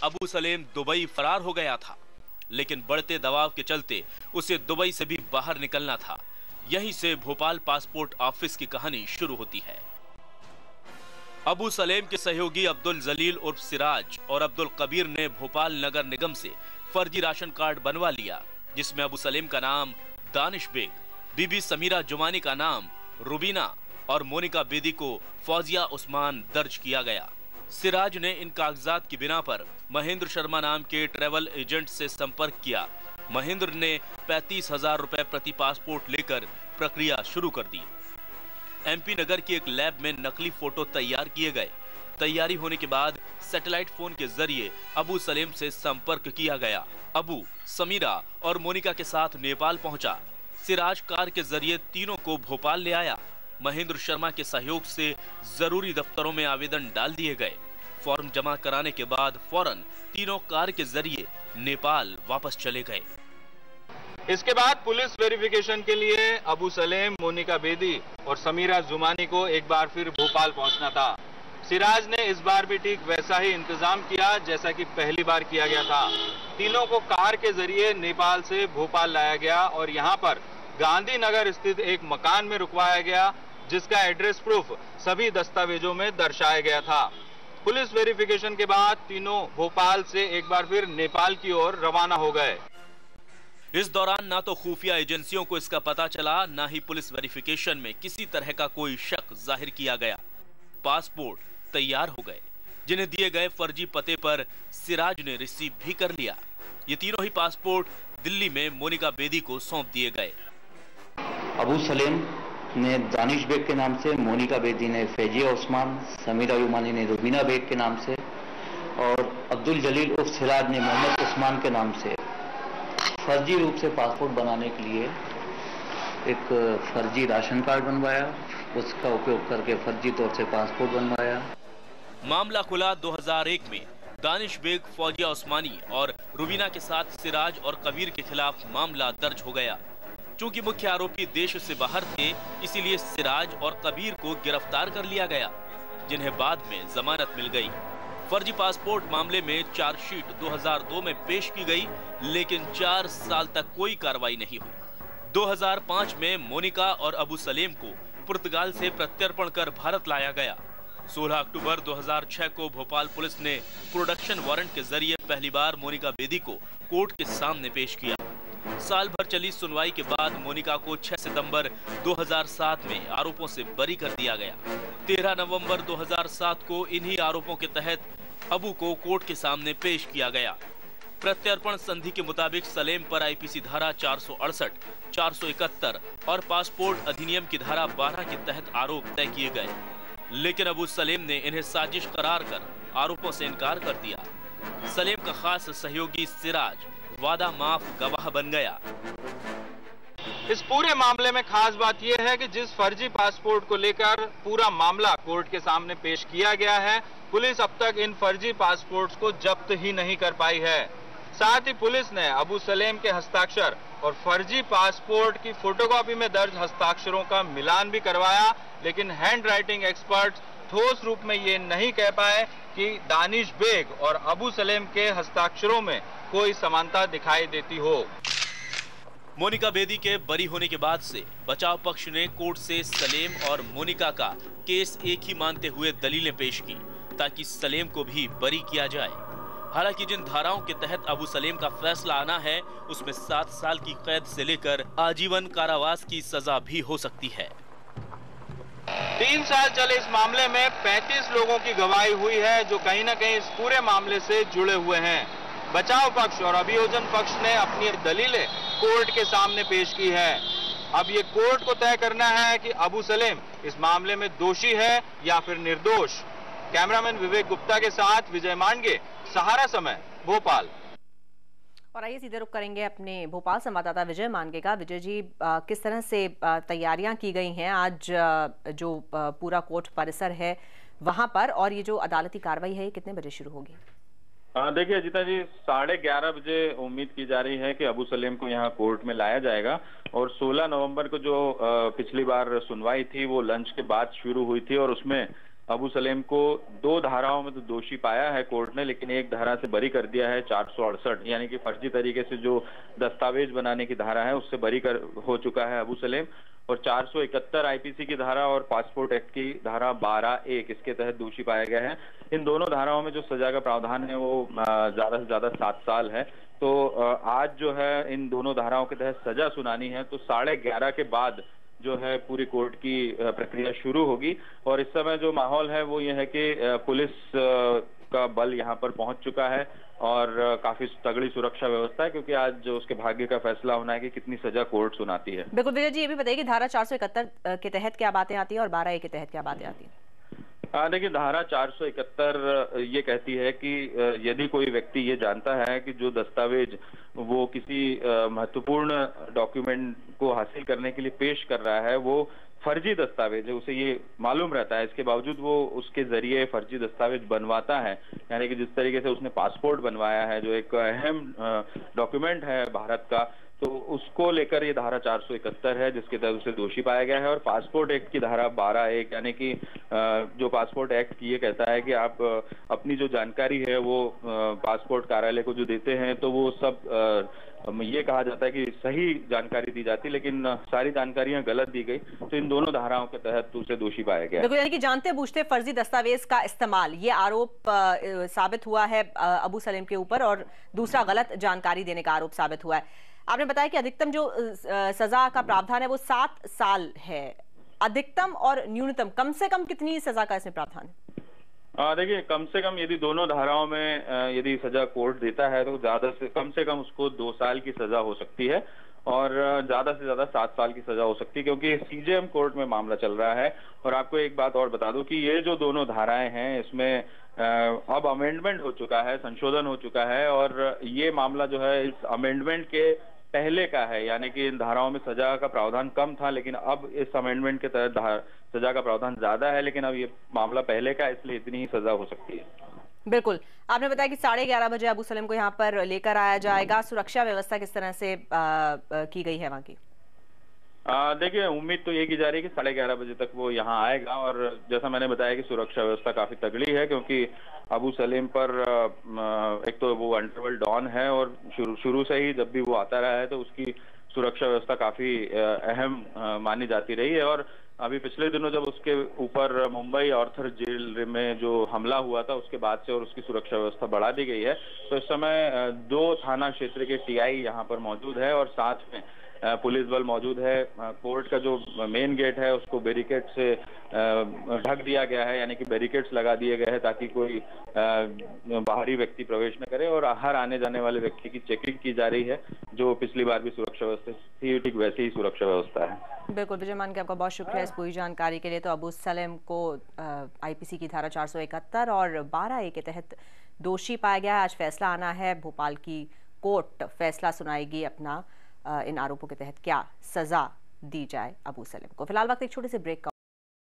Abu Salem Dubai फरार हो गया था, लेकिन बढ़ते दबाव के चलते उसे दुबई से भी बाहर निकलना था। यहीं से भोपाल पासपोर्ट ऑफिस की कहानी शुरू होती है। अबू सलेम के सहयोगी अब्दुल जलील उर्फ सिराज और अब्दुल कबीर ने भोपाल नगर निगम से फर्जी राशन कार्ड बनवा लिया, जिसमें अबू सलेम का नाम दानिश बेग, बीबी समीरा जुमानी का नाम रुबीना और मोनिका बेदी को फौजिया उस्मान दर्ज किया गया। सिराज ने इन कागजात की बिना पर महेंद्र शर्मा नाम के ट्रैवल एजेंट से संपर्क किया। महेंद्र ने 35,000 रुपए प्रति पासपोर्ट लेकर प्रक्रिया शुरू कर दी। एमपी नगर की एक लैब में नकली फोटो तैयार किए गए। तैयारी होने के बाद सैटेलाइट फोन के जरिए अबू सलेम से संपर्क किया गया। अबू, समीरा और मोनिका के साथ नेपाल पहुंचा। सिराज कार के जरिए तीनों को भोपाल ले आया। महेंद्र शर्मा के सहयोग से जरूरी दफ्तरों में आवेदन डाल दिए गए। फॉर्म जमा कराने के बाद फौरन तीनों कार के जरिए नेपाल वापस चले गए। इसके बाद पुलिस वेरिफिकेशन के लिए अबू सलेम, मोनिका बेदी और समीरा जुमानी को एक बार फिर भोपाल पहुंचना था। सिराज ने इस बार भी ठीक वैसा ही इंतजाम किया जैसा कि पहली बार किया गया था। तीनों को कार के जरिए नेपाल से भोपाल लाया गया और यहां पर गांधीनगर स्थित एक मकान में रुकवाया गया, जिसका एड्रेस प्रूफ सभी दस्तावेजों में दर्शाया गया था। पुलिस वेरिफिकेशन के बाद तीनों भोपाल से एक बार फिर नेपाल की ओर रवाना हो गए। इस दौरान ना तो खुफिया एजेंसियों को इसका पता चला, ना ही पुलिस वेरिफिकेशन में किसी तरह का कोई शक जाहिर किया गया। पासपोर्ट तैयार हो गए, जिन्हें दिए गए फर्जी पते पर सिराज ने रिसीव भी कर लिया। ये तीनों ही पासपोर्ट दिल्ली में मोनिका बेदी को सौंप दिए गए। अबू सलेम ने दानिश बेग के नाम से, मोनिका बेदी ने फौजिया उस्मान, समीरा युमानी ने रुबीना बेग के नाम से और अब्दुल जलील उर्फ सिराज ने मोहम्मद उस्मान के नाम से फर्जी रूप से पासपोर्ट बनाने के लिए एक फर्जी राशन कार्ड बनवाया। उसका उपयोग करके फर्जी तौर से पासपोर्ट बनवाया। मामला खुला 2001 में। दानिश बेग, फौजिया उस्मानी और रुबीना के साथ सिराज और कबीर के खिलाफ मामला दर्ज हो गया। चूंकि मुख्य आरोपी देश से बाहर थे, इसीलिए सिराज और कबीर को गिरफ्तार कर लिया गया, जिन्हें बाद में जमानत मिल गई। फर्जी पासपोर्ट मामले में चार्जशीट 2002 में पेश की गई, लेकिन 4 साल तक कोई कार्रवाई नहीं हुई। 2005 में मोनिका और अबू सलेम को पुर्तगाल से प्रत्यर्पण कर भारत लाया गया। 16 अक्टूबर 2006 को भोपाल पुलिस ने प्रोडक्शन वारंट के जरिए पहली बार मोनिका बेदी को कोर्ट के सामने पेश किया। साल भर चली सुनवाई के बाद मोनिका को 6 सितंबर 2007 में आरोपों से बरी कर दिया गया। 13 नवंबर 2007 को इन्हीं आरोपों के तहत अबू को कोर्ट के सामने पेश किया गया। प्रत्यर्पण संधि के मुताबिक सलेम पर आईपीसी धारा 468, 471 और पासपोर्ट अधिनियम की धारा 12 के तहत आरोप तय किए गए, लेकिन अबू सलेम ने इन्हें साजिश करार कर आरोपों से इनकार कर दिया। सलेम का खास सहयोगी सिराज वादा माफ गवाह बन गया। इस पूरे मामले में खास बात यह है कि जिस फर्जी पासपोर्ट को लेकर पूरा मामला कोर्ट के सामने पेश किया गया है, पुलिस अब तक इन फर्जी पासपोर्ट्स को जब्त ही नहीं कर पाई है। साथ ही पुलिस ने अबू सलेम के हस्ताक्षर और फर्जी पासपोर्ट की फोटोकॉपी में दर्ज हस्ताक्षरों का मिलान भी करवाया, लेकिन हैंड राइटिंग एक्सपर्ट ठोस रूप में ये नहीं कह पाए कि दानिश बेग और अबू सलेम के हस्ताक्षरों में कोई समानता दिखाई देती हो। मोनिका बेदी के बरी होने के बाद से बचाव पक्ष ने कोर्ट से सलेम और मोनिका का केस एक ही मानते हुए दलीलें पेश की, ताकि सलेम को भी बरी किया जाए। हालांकि जिन धाराओं के तहत अबू सलेम का फैसला आना है, उसमें 7 साल की कैद से लेकर आजीवन कारावास की सजा भी हो सकती है। 3 साल चले इस मामले में 35 लोगों की गवाही हुई है, जो कहीं न कहीं इस पूरे मामले से जुड़े हुए हैं। बचाव पक्ष और अभियोजन पक्ष ने अपनी दलीलें कोर्ट के सामने पेश की है। अब ये कोर्ट को तय करना है कि अबू सलेम इस मामले में दोषी है या फिर निर्दोष। कैमरामैन विवेक गुप्ता के साथ विजय मांडगे, सहारा समय, भोपाल। और आइए सीधे रुक करेंगे अपने भोपाल संवाददाता विजय मानगे का। विजय जी, किस तरह से तैयारियां की गई हैं आज जो पूरा कोर्ट परिसर है वहां पर, और ये जो अदालती कार्रवाई है ये कितने बजे शुरू होगी? देखिए अजिता जी, 11:30 बजे उम्मीद की जा रही है कि अबू सलेम को यहाँ कोर्ट में लाया जाएगा। और 16 नवंबर को जो पिछली बार सुनवाई थी वो लंच के बाद शुरू हुई थी और उसमें अबू सलेम को 2 धाराओं में तो दोषी पाया है कोर्ट ने, लेकिन एक धारा से बरी कर दिया है, 468 यानी कि फर्जी तरीके से जो दस्तावेज बनाने की धारा है उससे बरी हो चुका है अबू सलेम। और 471 आईपीसी की धारा और पासपोर्ट एक्ट की धारा 12(1) इसके तहत दोषी पाया गया है। इन दोनों धाराओं में जो सजा का प्रावधान है वो ज्यादा से ज्यादा 7 साल है। तो आज जो है इन दोनों धाराओं के तहत सजा सुनानी है, तो 11:30 के बाद जो है पूरी कोर्ट की प्रक्रिया शुरू होगी। और इस समय जो माहौल है वो ये है कि पुलिस का बल यहाँ पर पहुंच चुका है और काफी तगड़ी सुरक्षा व्यवस्था है, क्योंकि आज जो उसके भाग्य का फैसला होना है कि कितनी सजा कोर्ट सुनाती है। बिल्कुल विजय जी, ये भी बताइए कि धारा 471 के तहत क्या बातें आती है और 12(a) के तहत क्या बातें आती है? देखिए, धारा 471 ये कहती है कि यदि कोई व्यक्ति ये जानता है कि जो दस्तावेज वो किसी महत्वपूर्ण डॉक्यूमेंट को हासिल करने के लिए पेश कर रहा है वो फर्जी दस्तावेज है, उसे ये मालूम रहता है, इसके बावजूद वो उसके जरिए फर्जी दस्तावेज बनवाता है, यानी कि जिस तरीके से उसने पासपोर्ट बनवाया है जो एक अहम डॉक्यूमेंट है भारत का, तो उसको लेकर ये धारा 471 है जिसके तहत उसे दोषी पाया गया है। और पासपोर्ट एक्ट की धारा 12(1) यानी कि जो पासपोर्ट एक्ट ये कहता है कि आप अपनी जो जानकारी है वो पासपोर्ट कार्यालय को जो देते हैं तो वो सब ये कहा जाता है कि सही जानकारी दी जाती, लेकिन सारी जानकारियां गलत दी गई, तो इन दोनों धाराओं के तहत उसे दोषी पाया गया। देखो, यानी कि जानते बूझते फर्जी दस्तावेज का इस्तेमाल, ये आरोप साबित हुआ है अबू सलेम के ऊपर, और दूसरा गलत जानकारी देने का आरोप साबित हुआ है। आपने बताया कि अधिकतम जो सजा का प्रावधान है वो 7 साल है। अधिकतम और न्यूनतम कम से कम कितनी सजा का इसमें प्रावधान है? देखिए, कम से कम यदि दोनों धाराओं में यदि सजा कोर्ट देता है तो ज्यादा से कम उसको 2 साल की सजा हो सकती है और ज्यादा से ज्यादा 7 साल की सजा हो सकती है, क्योंकि सीजेएम कोर्ट में मामला चल रहा है। और आपको एक बात और बता दूं कि ये जो दोनों धाराएं हैं इसमें अब अमेंडमेंट हो चुका है, संशोधन हो चुका है, और ये मामला जो है इस अमेंडमेंट के पहले का है, यानी कि इन धाराओं में सजा का प्रावधान कम था, लेकिन अब इस अमेंडमेंट के तहत सजा का प्रावधान ज्यादा है, लेकिन अब ये मामला पहले का है, इसलिए इतनी ही सजा हो सकती है। बिल्कुल, आपने बताया कि 11:30 बजे अबू सलेम को यहाँ पर लेकर आया जाएगा। सुरक्षा व्यवस्था किस तरह से की गई है वहाँ की? देखिए, उम्मीद तो ये की जा रही है कि 11:30 बजे तक वो यहाँ आएगा, और जैसा मैंने बताया कि सुरक्षा व्यवस्था काफी तगड़ी है, क्योंकि अबू सलेम पर एक तो वो अंडरवर्ल्ड डॉन है और शुरू से ही जब भी वो आता रहा है तो उसकी सुरक्षा व्यवस्था काफी अहम मानी जाती रही है। और अभी पिछले दिनों जब उसके ऊपर मुंबई ऑर्थर जेल में जो हमला हुआ था उसके बाद से और उसकी सुरक्षा व्यवस्था बढ़ा दी गई है। तो इस समय 2 थाना क्षेत्र के टीआई यहाँ पर मौजूद है और साथ में पुलिस बल मौजूद है। कोर्ट का जो मेन गेट है उसको बैरिकेड से ढक दिया गया है, यानी कि बैरिकेड्स लगा दिए गए हैं ताकि कोई बाहरी व्यक्ति प्रवेश न करे, और हर आने जाने वाले व्यक्ति की चेकिंग की जा रही है। जो पिछली बार भी सुरक्षा व्यवस्था थी ठीक वैसी ही सुरक्षा व्यवस्था है। बिल्कुल विजय मान के आपका बहुत शुक्रिया इस पूरी जानकारी के लिए। तो अबू सलेम को आईपीसी की धारा 471 और 12(a) के तहत दोषी पाया गया है। आज फैसला आना है, भोपाल की कोर्ट फैसला सुनाएगी अपना इन आरोपों के तहत क्या सजा दी जाए अबू सलेम को। फिलहाल वक्त एक छोटे से ब्रेक का